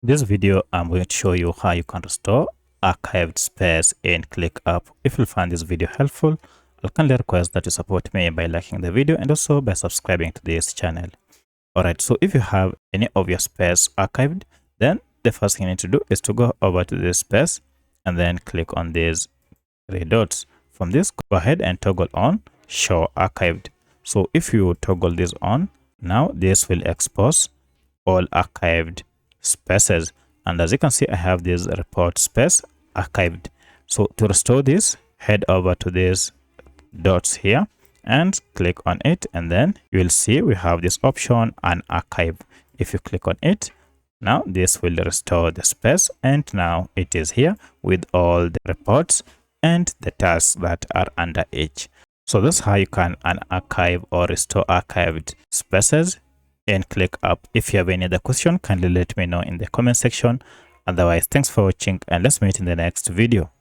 This video, I'm going to show you how you can restore archived space in ClickUp. If you find this video helpful, I'll kindly request that you support me by liking the video and also by subscribing to this channel. Alright, so if you have any of your space archived, then the first thing you need to do is to go over to this space and then click on these three dots. From this, go ahead and toggle on Show Archived. So if you toggle this on, now this will expose all archived spaces, and as you can see, I have this report space archived. So to restore this, head over to these dots here and click on it, and then you will see we have this option Unarchive. If you click on it, now this will restore the space, and now it is here with all the reports and the tasks that are under each. So that's how you can unarchive or restore archived spaces in ClickUp. If you have any other question, kindly let me know in the comment section. Otherwise, thanks for watching and let's meet in the next video.